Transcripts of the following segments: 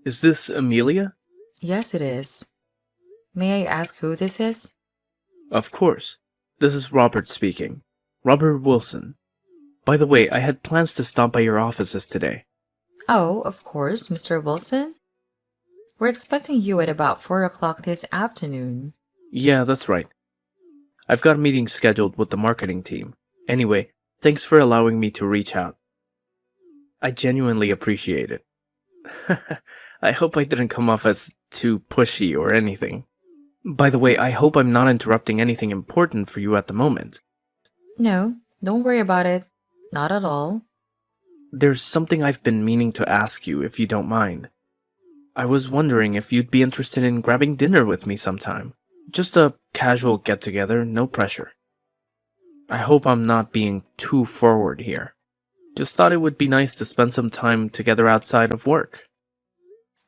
Is this Amelia? Yes, it is. May I ask who this is? Of course. This is Robert speaking. Robert Wilson. By the way, I had plans to stop by your offices today. Oh, of course, Mr. Wilson. We're expecting you at about 4 o'clock this afternoon. Yeah, that's right. I've got a meeting scheduled with the marketing team. Anyway, thanks for allowing me to reach out. I genuinely appreciate it. I hope I didn't come off as too pushy or anything. By the way, I hope I'm not interrupting anything important for you at the moment. No, don't worry about it. Not at all. There's something I've been meaning to ask you, if you don't mind. I was wondering if you'd be interested in grabbing dinner with me sometime. Just a casual get-together, no pressure. I hope I'm not being too forward here. Just thought it would be nice to spend some time together outside of work.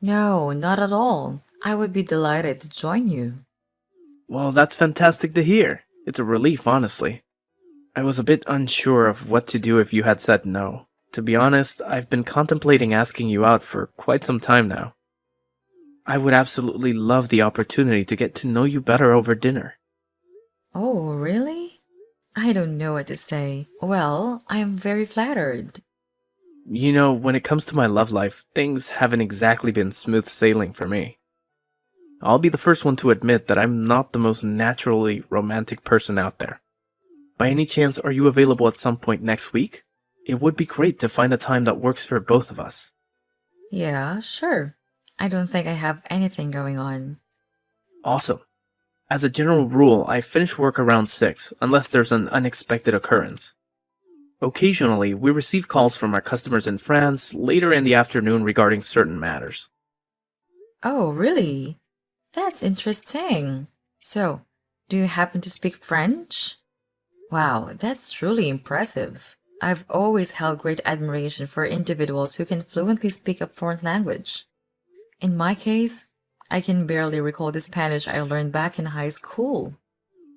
No, not at all. I would be delighted to join you. Well, that's fantastic to hear. It's a relief, honestly. I was a bit unsure of what to do if you had said no. To be honest, I've been contemplating asking you out for quite some time now. I would absolutely love the opportunity to get to know you better over dinner. Oh, really? I don't know what to say. Well, I am very flattered. You know, when it comes to my love life, things haven't exactly been smooth sailing for me. I'll be the first one to admit that I'm not the most naturally romantic person out there. By any chance, are you available at some point next week? It would be great to find a time that works for both of us. Yeah, sure. I don't think I have anything going on. Awesome. As a general rule, I finish work around 6, unless there's an unexpected occurrence. Occasionally, we receive calls from our customers in France later in the afternoon regarding certain matters. Oh, really? That's interesting. So, do you happen to speak French? Wow, that's truly impressive. I've always held great admiration for individuals who can fluently speak a foreign language. In my case, I can barely recall the Spanish I learned back in high school.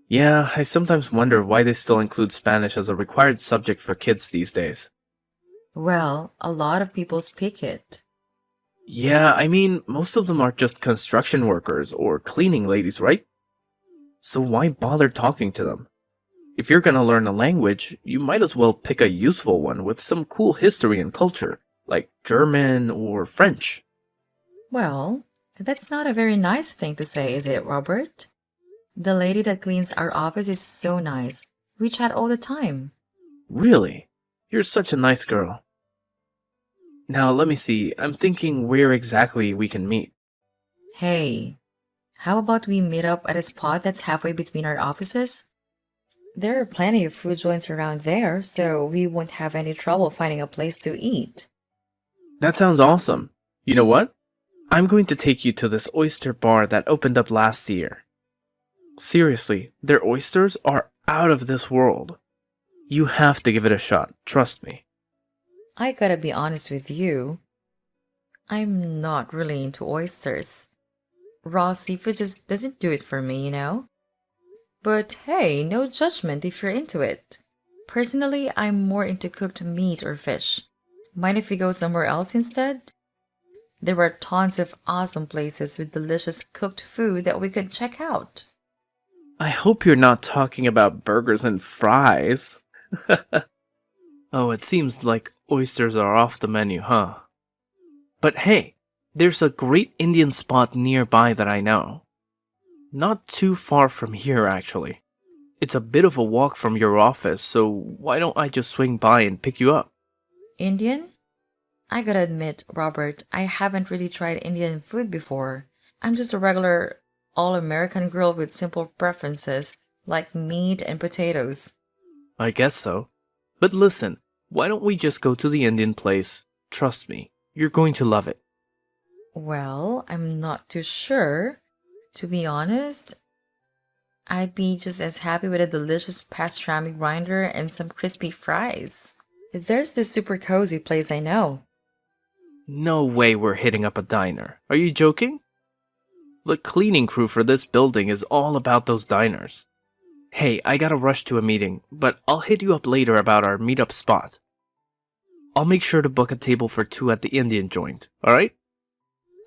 Yeah, I sometimes wonder why they still include Spanish as a required subject for kids these days. Well, a lot of people speak it. Yeah, I mean, most of them are just construction workers or cleaning ladies, right? So why bother talking to them? If you're gonna learn a language, you might as well pick a useful one with some cool history and culture, like German or French. Well, that's not a very nice thing to say, is it, Robert? The lady that cleans our office is so nice. We chat all the time. Really? You're such a nice girl. Now, let me see, I'm thinking where exactly we can meet. Hey, how about we meet up at a spot that's halfway between our offices? There are plenty of food joints around there, so we won't have any trouble finding a place to eat. That sounds awesome. You know what? I'm going to take you to this oyster bar that opened up last year. Seriously, their oysters are out of this world. You have to give it a shot, trust me. I gotta be honest with you. I'm not really into oysters. Raw seafood just doesn't do it for me, you know? But hey, no judgment if you're into it. Personally, I'm more into cooked meat or fish. Mind if we go somewhere else instead? There are tons of awesome places with delicious cooked food that we could check out. I hope you're not talking about burgers and fries. Oh, it seems like oysters are off the menu, huh? But hey, there's a great Indian spot nearby that I know. Not too far from here, actually. It's a bit of a walk from your office, so why don't I just swing by and pick you up? Indian? I gotta admit, Robert, I haven't really tried Indian food before. I'm just a regular all-American girl with simple preferences like meat and potatoes. I guess so. But listen, why don't we just go to the Indian place? Trust me, you're going to love it. Well, I'm not too sure. To be honest, I'd be just as happy with a delicious pastrami grinder and some crispy fries. There's this super cozy place I know. No way we're hitting up a diner. Are you joking? The cleaning crew for this building is all about those diners. Hey, I gotta rush to a meeting, but I'll hit you up later about our meetup spot. I'll make sure to book a table for two at the Indian joint, alright?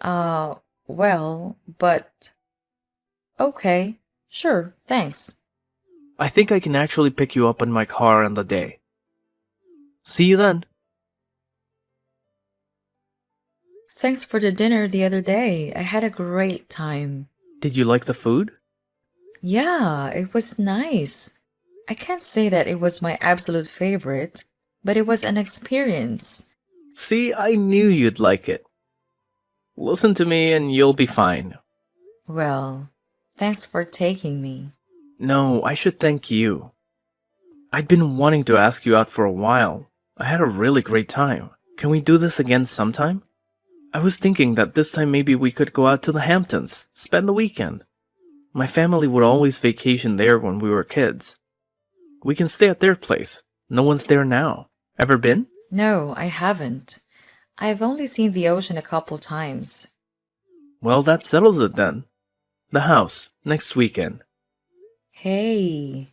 Uh, well, but okay. Sure, thanks. I think I can actually pick you up in my car on the day. See you then. Thanks for the dinner the other day. I had a great time. Did you like the food? Yeah, it was nice. I can't say that it was my absolute favorite, but it was an experience. See, I knew you'd like it. Listen to me and you'll be fine. Well, thanks for taking me. No, I should thank you. I'd been wanting to ask you out for a while. I had a really great time. Can we do this again sometime? I was thinking that this time maybe we could go out to the Hamptons, spend the weekend. My family would always vacation there when we were kids. We can stay at their place. No one's there now. Ever been? No, I haven't. I've only seen the ocean a couple times. Well, that settles it then. The house, next weekend. Hey,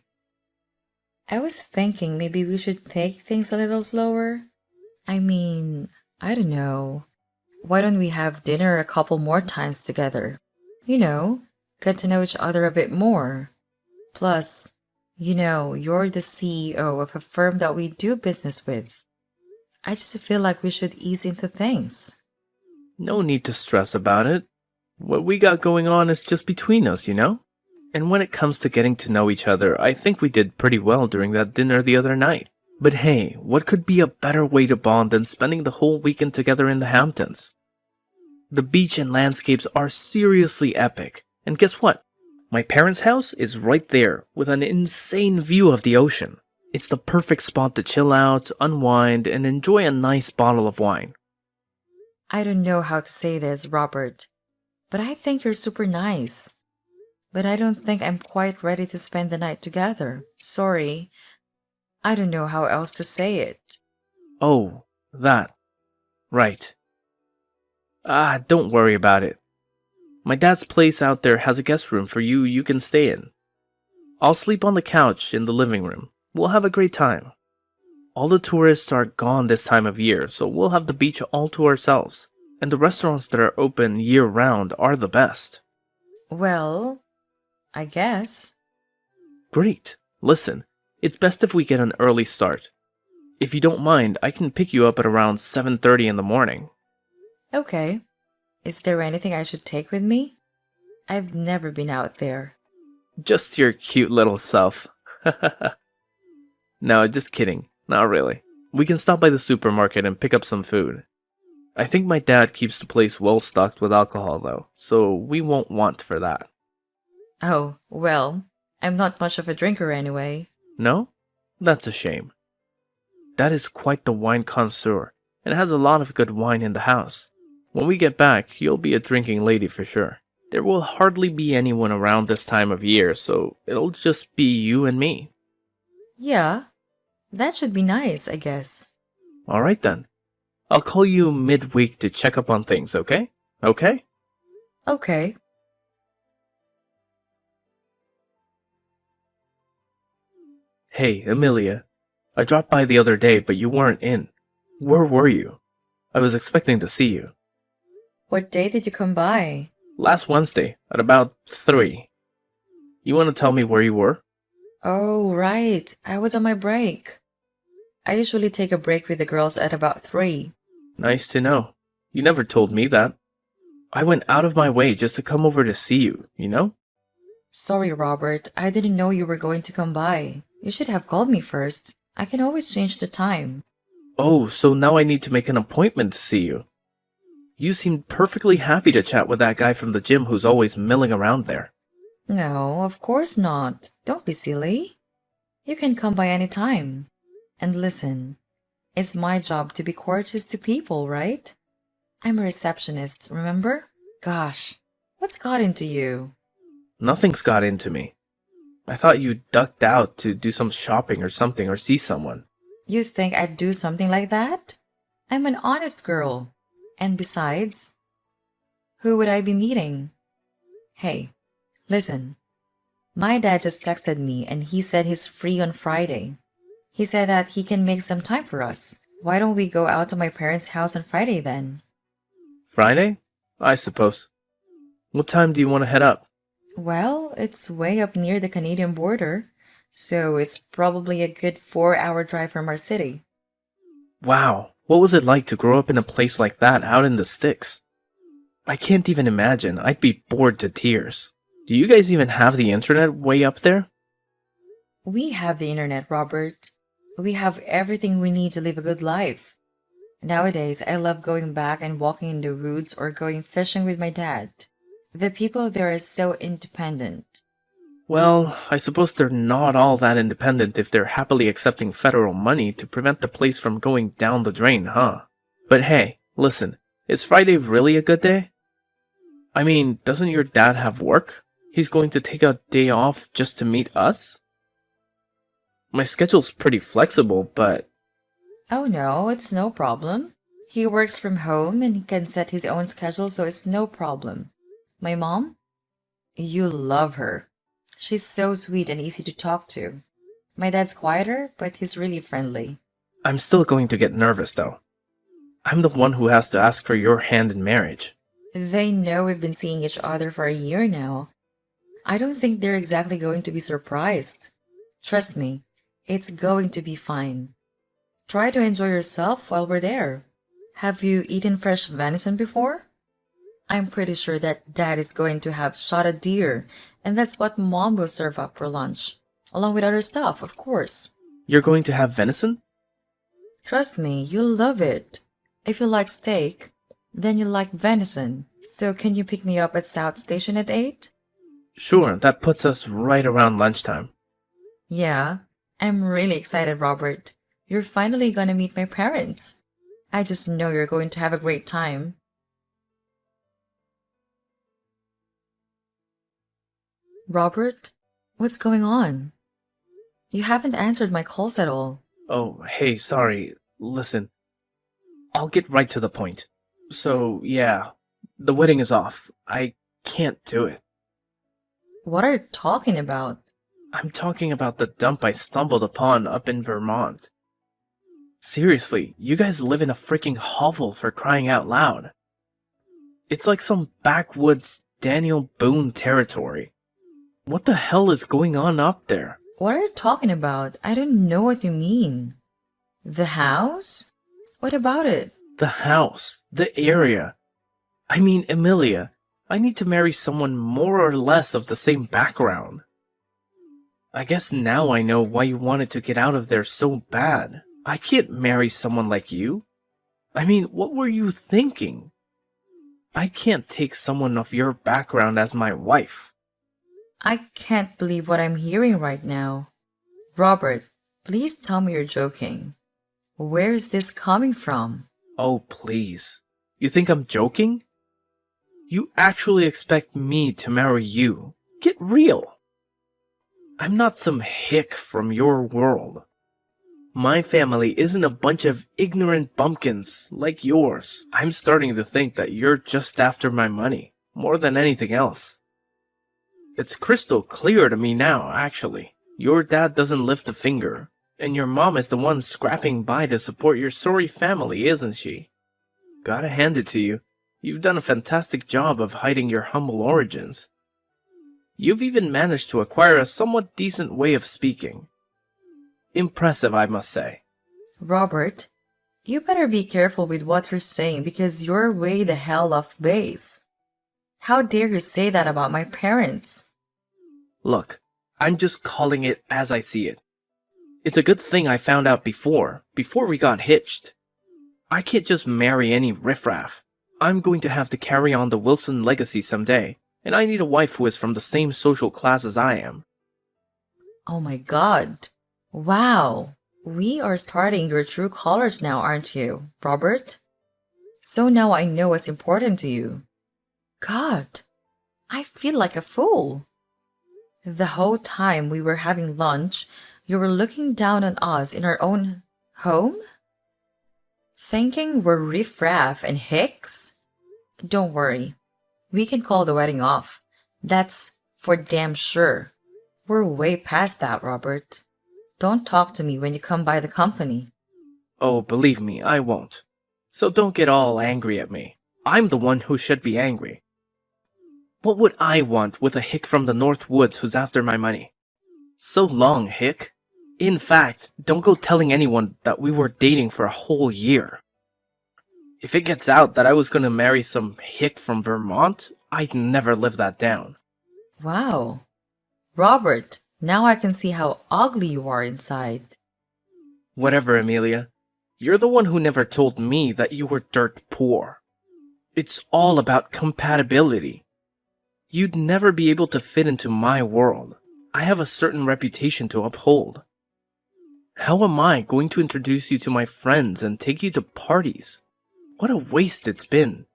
I was thinking maybe we should take things a little slower. I mean, I don't know. Why don't we have dinner a couple more times together? You know, get to know each other a bit more. Plus, you're the CEO of a firm that we do business with. I just feel like we should ease into things. No need to stress about it. What we got going on is just between us, you know? And when it comes to getting to know each other, I think we did pretty well during that dinner the other night. But hey, what could be a better way to bond than spending the whole weekend together in the Hamptons? The beach and landscapes are seriously epic. And guess what? My parents' house is right there, with an insane view of the ocean. It's the perfect spot to chill out, unwind, and enjoy a nice bottle of wine. I don't know how to say this, Robert, but I think you're super nice. But I don't think I'm quite ready to spend the night together. Sorry. I don't know how else to say it. Oh, that. Right. Don't worry about it. My dad's place out there has a guest room for you can stay in. I'll sleep on the couch in the living room. We'll have a great time. All the tourists are gone this time of year, so we'll have the beach all to ourselves. And the restaurants that are open year-round are the best. Well, I guess. Great. Listen, it's best if we get an early start. If you don't mind, I can pick you up at around 7:30 in the morning. Okay. Is there anything I should take with me? I've never been out there. Just your cute little self. No, just kidding. Not really. We can stop by the supermarket and pick up some food. I think my dad keeps the place well stocked with alcohol though, so we won't want for that. Oh, well, I'm not much of a drinker anyway. No? That's a shame. Dad is quite the wine connoisseur and has a lot of good wine in the house. When we get back, you'll be a drinking lady for sure. There will hardly be anyone around this time of year, so it'll just be you and me. Yeah, that should be nice, I guess. Alright then. I'll call you midweek to check up on things, okay? Okay? Okay. Hey, Amelia. I dropped by the other day, but you weren't in. Where were you? I was expecting to see you. What day did you come by? Last Wednesday, at about 3. You want to tell me where you were? Oh, right. I was on my break. I usually take a break with the girls at about 3. Nice to know. You never told me that. I went out of my way just to come over to see you, you know? Sorry, Robert. I didn't know you were going to come by. You should have called me first. I can always change the time. Oh, so now I need to make an appointment to see you. You seemed perfectly happy to chat with that guy from the gym who's always milling around there. No, of course not. Don't be silly. You can come by any time. And listen, it's my job to be courteous to people, right? I'm a receptionist, remember? Gosh, what's got into you? Nothing's got into me. I thought you ducked out to do some shopping or something or see someone. You think I'd do something like that? I'm an honest girl. And besides, who would I be meeting? Hey, listen. My dad just texted me and he said he's free on Friday. He said that he can make some time for us. Why don't we go out to my parents' house on Friday then? Friday? I suppose. What time do you want to head up? Well, it's way up near the Canadian border, so it's probably a good 4 hour drive from our city. Wow, what was it like to grow up in a place like that out in the sticks? I can't even imagine. I'd be bored to tears. Do you guys even have the internet way up there? We have the internet, Robert. We have everything we need to live a good life. Nowadays, I love going back and walking in the woods or going fishing with my dad. The people there are so independent. Well, I suppose they're not all that independent if they're happily accepting federal money to prevent the place from going down the drain, huh? But hey, listen, is Friday really a good day? I mean, doesn't your dad have work? He's going to take a day off just to meet us? My schedule's pretty flexible, but Oh no, it's no problem. He works from home and he can set his own schedule, so it's no problem. My mom? You love her. She's so sweet and easy to talk to. My dad's quieter, but he's really friendly. I'm still going to get nervous though. I'm the one who has to ask for your hand in marriage. They know we've been seeing each other for a year now. I don't think they're exactly going to be surprised. Trust me, it's going to be fine. Try to enjoy yourself while we're there. Have you eaten fresh venison before? I'm pretty sure that dad is going to have shot a deer, and that's what mom will serve up for lunch. Along with other stuff, of course. You're going to have venison? Trust me, you'll love it. If you like steak, then you'll like venison. So can you pick me up at South Station at 8? Sure, that puts us right around lunchtime. Yeah, I'm really excited, Robert. You're finally gonna meet my parents. I just know you're going to have a great time. Robert, what's going on? You haven't answered my calls at all. Oh, hey, sorry. Listen, I'll get right to the point. So, yeah, the wedding is off. I can't do it. What are you talking about? I'm talking about the dump I stumbled upon up in Vermont. Seriously, you guys live in a freaking hovel for crying out loud. It's like some backwoods Daniel Boone territory. What the hell is going on up there? What are you talking about? I don't know what you mean. The house? What about it? The house, the area. I mean, Emilia, I need to marry someone more or less of the same background. I guess now I know why you wanted to get out of there so bad. I can't marry someone like you. I mean, what were you thinking? I can't take someone of your background as my wife. I can't believe what I'm hearing right now. Robert, please tell me you're joking. Where is this coming from? Oh, please. You think I'm joking? You actually expect me to marry you? Get real. I'm not some hick from your world. My family isn't a bunch of ignorant bumpkins like yours. I'm starting to think that you're just after my money, more than anything else. It's crystal clear to me now, actually. Your dad doesn't lift a finger, and your mom is the one scrapping by to support your sorry family, isn't she? Gotta hand it to you. You've done a fantastic job of hiding your humble origins. You've even managed to acquire a somewhat decent way of speaking. Impressive, I must say. Robert, you better be careful with what you're saying because you're way the hell off base. How dare you say that about my parents? Look, I'm just calling it as I see it. It's a good thing I found out before we got hitched. I can't just marry any riffraff. I'm going to have to carry on the Wilson legacy someday, and I need a wife who is from the same social class as I am. Oh my god. Wow. We are starting your true colors now, aren't you, Robert? So now I know what's important to you. God, I feel like a fool. The whole time we were having lunch, you were looking down on us in our own home? Thinking we're riffraff and hicks? Don't worry. We can call the wedding off. That's for damn sure. We're way past that, Robert. Don't talk to me when you come by the company. Oh, believe me, I won't. So don't get all angry at me. I'm the one who should be angry. What would I want with a hick from the North Woods who's after my money? So long, hick. In fact, don't go telling anyone that we were dating for a whole year. If it gets out that I was gonna marry some hick from Vermont, I'd never live that down. Wow. Robert, now I can see how ugly you are inside. Whatever, Amelia. You're the one who never told me that you were dirt poor. It's all about compatibility. You'd never be able to fit into my world. I have a certain reputation to uphold. How am I going to introduce you to my friends and take you to parties? What a waste it's been.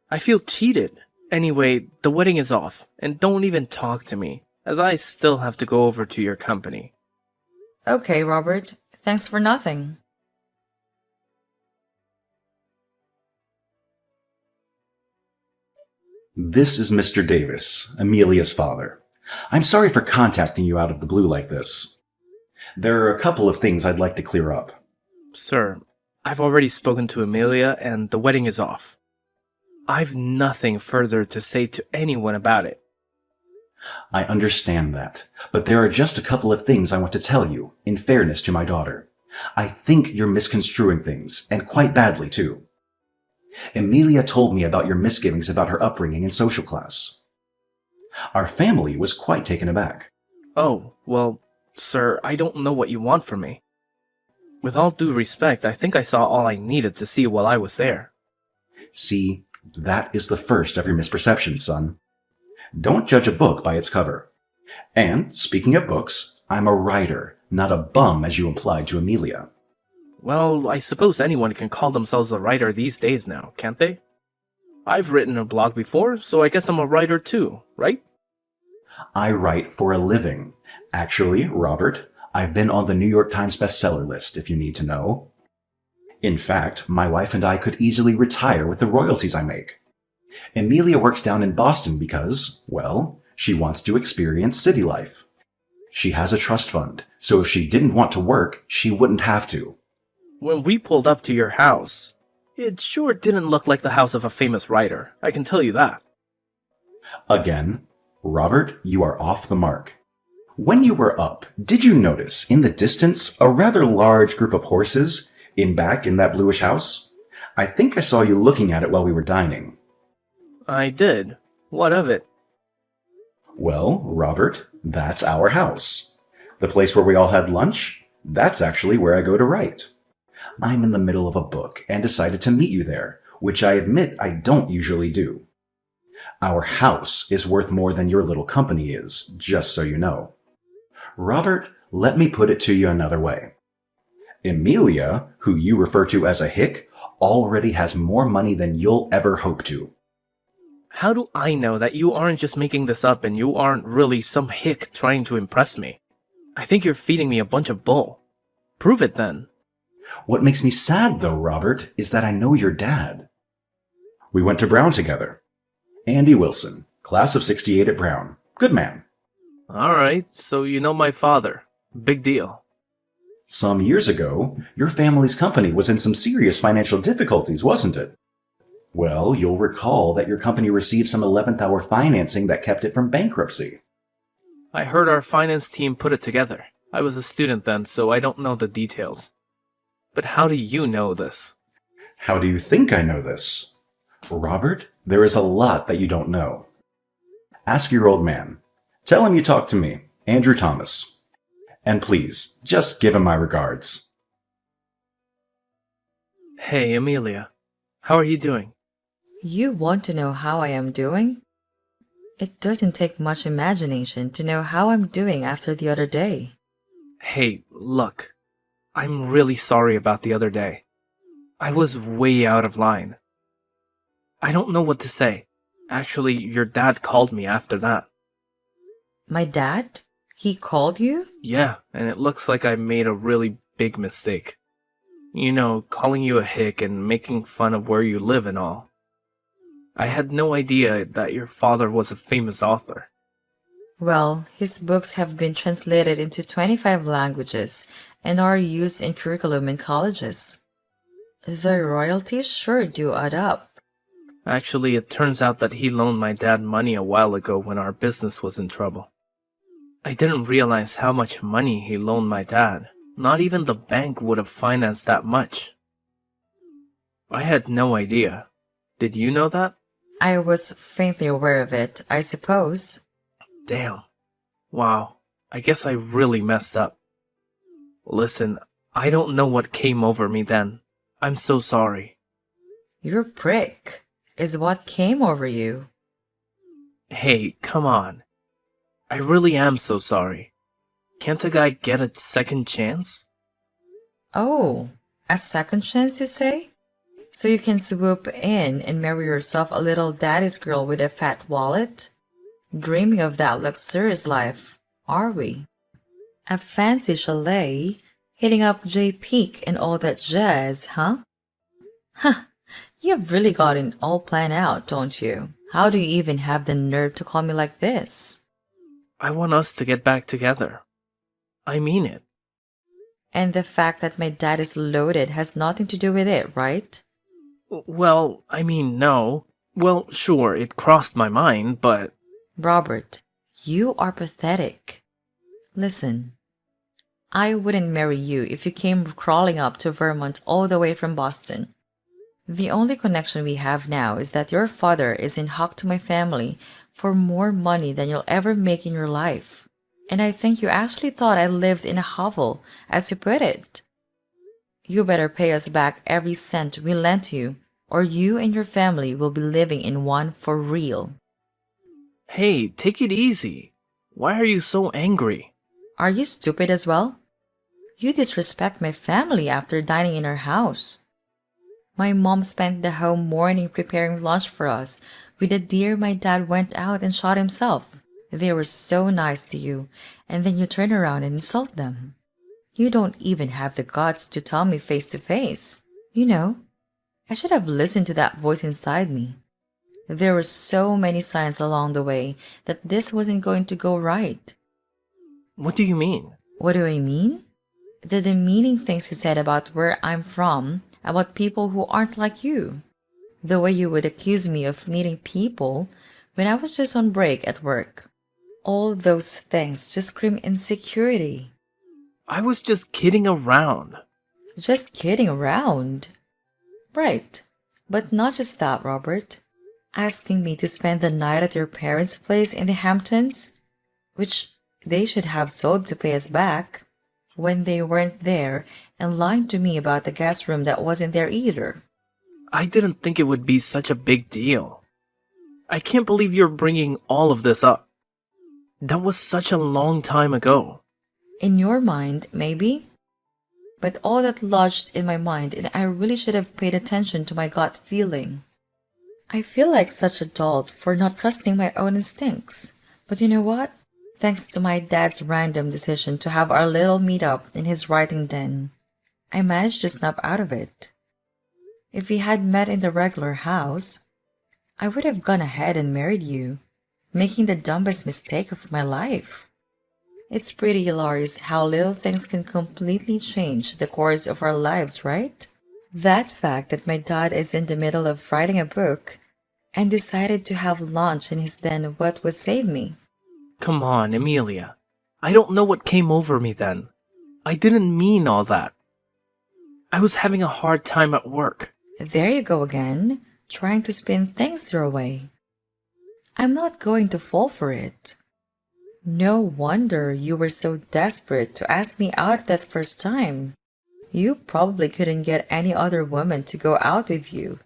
I feel cheated. Anyway, the wedding is off, and don't even talk to me, as I still have to go over to your company. Okay, Robert. Thanks for nothing. This is Mr. Davis, Amelia's father. I'm sorry for contacting you out of the blue like this. There are a couple of things I'd like to clear up. Sir, I've already spoken to Amelia, and the wedding is off. I've nothing further to say to anyone about it. I understand that, but there are just a couple of things I want to tell you, in fairness to my daughter. I think you're misconstruing things, and quite badly, too. Emilia told me about your misgivings about her upbringing and social class. Our family was quite taken aback. Oh, well, sir, I don't know what you want from me. With all due respect, I think I saw all I needed to see while I was there. See, that is the first of your misperceptions, son. Don't judge a book by its cover. And, speaking of books, I'm a writer, not a bum as you implied to Emilia. Well, I suppose anyone can call themselves a writer these days now, can't they? I've written a blog before, so I guess I'm a writer too, right? I write for a living. Actually, Robert, I've been on the New York Times bestseller list, if you need to know. In fact, my wife and I could easily retire with the royalties I make. Emilia works down in Boston because, well, she wants to experience city life. She has a trust fund, so if she didn't want to work, she wouldn't have to. When we pulled up to your house, it sure didn't look like the house of a famous writer, I can tell you that. Again, Robert, you are off the mark. When you were up, did you notice in the distance a rather large group of horses back in that bluish house? I think I saw you looking at it while we were dining. I did. What of it? Well, Robert, that's our house. The place where we all had lunch, that's actually where I go to write. I'm in the middle of a book and decided to meet you there, which I admit I don't usually do. Our house is worth more than your little company is, just so you know. Robert, let me put it to you another way. Emilia, who you refer to as a hick, already has more money than you'll ever hope to. How do I know that you aren't just making this up and you aren't really some hick trying to impress me? I think you're feeding me a bunch of bull. Prove it then. What makes me sad, though, Robert, is that I know your dad. We went to Brown together. Andy Wilson, class of '68 at Brown. Good man. Alright, so you know my father. Big deal. Some years ago, your family's company was in some serious financial difficulties, wasn't it? Well, you'll recall that your company received some 11th hour financing that kept it from bankruptcy. I heard our finance team put it together. I was a student then, so I don't know the details. But how do you know this? How do you think I know this? Robert, there is a lot that you don't know. Ask your old man. Tell him you talked to me, Andrew Thomas. And please, just give him my regards. Hey, Amelia. How are you doing? You want to know how I am doing? It doesn't take much imagination to know how I'm doing after the other day. Hey, look. I'm really sorry about the other day. I was way out of line. I don't know what to say. Actually, your dad called me after that. My dad? He called you? Yeah, and it looks like I made a really big mistake. You know, calling you a hick and making fun of where you live and all. I had no idea that your father was a famous author. Well, his books have been translated into 25 languages and are used in curriculum in colleges. The royalties sure do add up. Actually, it turns out that he loaned my dad money a while ago when our business was in trouble. I didn't realize how much money he loaned my dad. Not even the bank would have financed that much. I had no idea. Did you know that? I was faintly aware of it, I suppose. Damn. Wow. I guess I really messed up. Listen, I don't know what came over me then. I'm so sorry. Your prick is what came over you. Hey, come on. I really am so sorry. Can't a guy get a second chance? Oh, a second chance, you say? So you can swoop in and marry yourself a little daddy's girl with a fat wallet? Dreaming of that luxurious life, are we? A fancy chalet, hitting up J Peak and all that jazz, huh? Huh, you've really got it all planned out, don't you? How do you even have the nerve to call me like this? I want us to get back together. I mean it. And the fact that my dad is loaded has nothing to do with it, right? Well, I mean, no. Well, sure, it crossed my mind, but... Robert, you are pathetic. Listen, I wouldn't marry you if you came crawling up to Vermont all the way from Boston. The only connection we have now is that your father is in hock to my family for more money than you'll ever make in your life. And I think you actually thought I lived in a hovel, as you put it. You better pay us back every cent we lent you, or you and your family will be living in one for real. Hey, take it easy. Why are you so angry? Are you stupid as well? You disrespect my family after dining in our house. My mom spent the whole morning preparing lunch for us with a deer my dad went out and shot himself. They were so nice to you, and then you turn around and insult them. You don't even have the guts to tell me face to face. You know, I should have listened to that voice inside me. There were so many signs along the way that this wasn't going to go right. What do you mean? What do I mean? The demeaning things you said about where I'm from, about people who aren't like you. The way you would accuse me of meeting people when I was just on break at work. All those things just scream insecurity. I was just kidding around. Just kidding around. Right. But not just that, Robert. Asking me to spend the night at your parents' place in the Hamptons, which they should have sold to pay us back, when they weren't there, and lying to me about the guest room that wasn't there either. I didn't think it would be such a big deal. I can't believe you're bringing all of this up. That was such a long time ago. In your mind, maybe? But all that lodged in my mind, and I really should have paid attention to my gut feeling. I feel like such a dolt for not trusting my own instincts. But you know what? Thanks to my dad's random decision to have our little meet-up in his writing den, I managed to snap out of it. If we had met in the regular house, I would have gone ahead and married you, making the dumbest mistake of my life. It's pretty hilarious how little things can completely change the course of our lives, right? That fact that my dad is in the middle of writing a book and decided to have lunch in his den what would save me. Come on, Amelia. I don't know what came over me then. I didn't mean all that. I was having a hard time at work. There you go again, trying to spin things your way. I'm not going to fall for it. No wonder you were so desperate to ask me out that first time. You probably couldn't get any other woman to go out with you.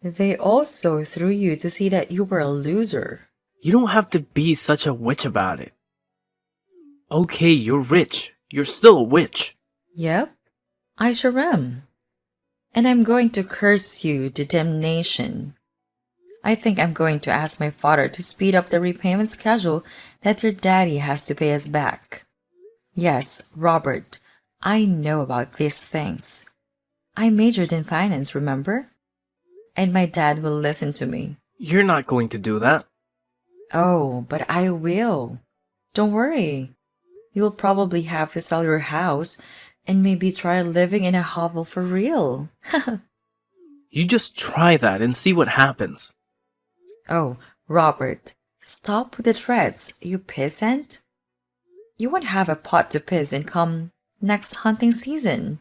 They also threw you to see that you were a loser. You don't have to be such a witch about it. Okay, you're rich. You're still a witch. Yep, I sure am. And I'm going to curse you to damnation. I think I'm going to ask my father to speed up the repayment schedule that your daddy has to pay us back. Yes, Robert, I know about these things. I majored in finance, remember? And my dad will listen to me. You're not going to do that. Oh, but I will. Don't worry. You'll probably have to sell your house and maybe try living in a hovel for real. You just try that and see what happens. Oh, Robert, stop with the threats, you peasant. You won't have a pot to piss in come next hunting season.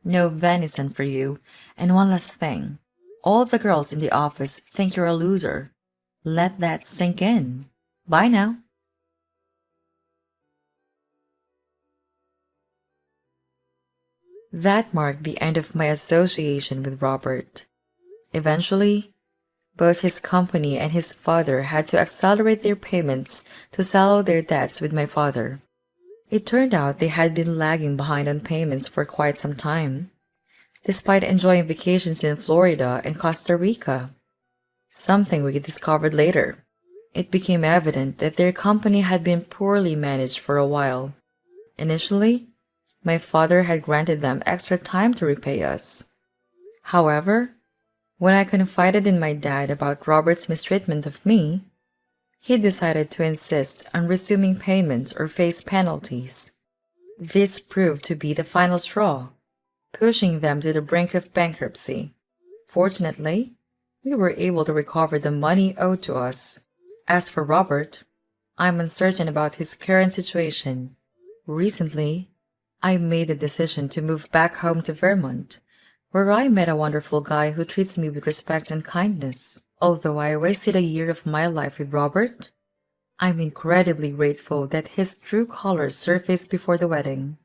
No venison for you. And one last thing. All the girls in the office think you're a loser. Let that sink in. Bye now. That marked the end of my association with Robert. Eventually, both his company and his father had to accelerate their payments to settle their debts with my father. It turned out they had been lagging behind on payments for quite some time, despite enjoying vacations in Florida and Costa Rica. Something we discovered later. It became evident that their company had been poorly managed for a while. Initially, my father had granted them extra time to repay us. However, when I confided in my dad about Robert's mistreatment of me, he decided to insist on resuming payments or face penalties. This proved to be the final straw, pushing them to the brink of bankruptcy. Fortunately, we were able to recover the money owed to us. As for Robert, I'm uncertain about his current situation. Recently, I made the decision to move back home to Vermont, where I met a wonderful guy who treats me with respect and kindness. Although I wasted a year of my life with Robert, I'm incredibly grateful that his true colors surfaced before the wedding.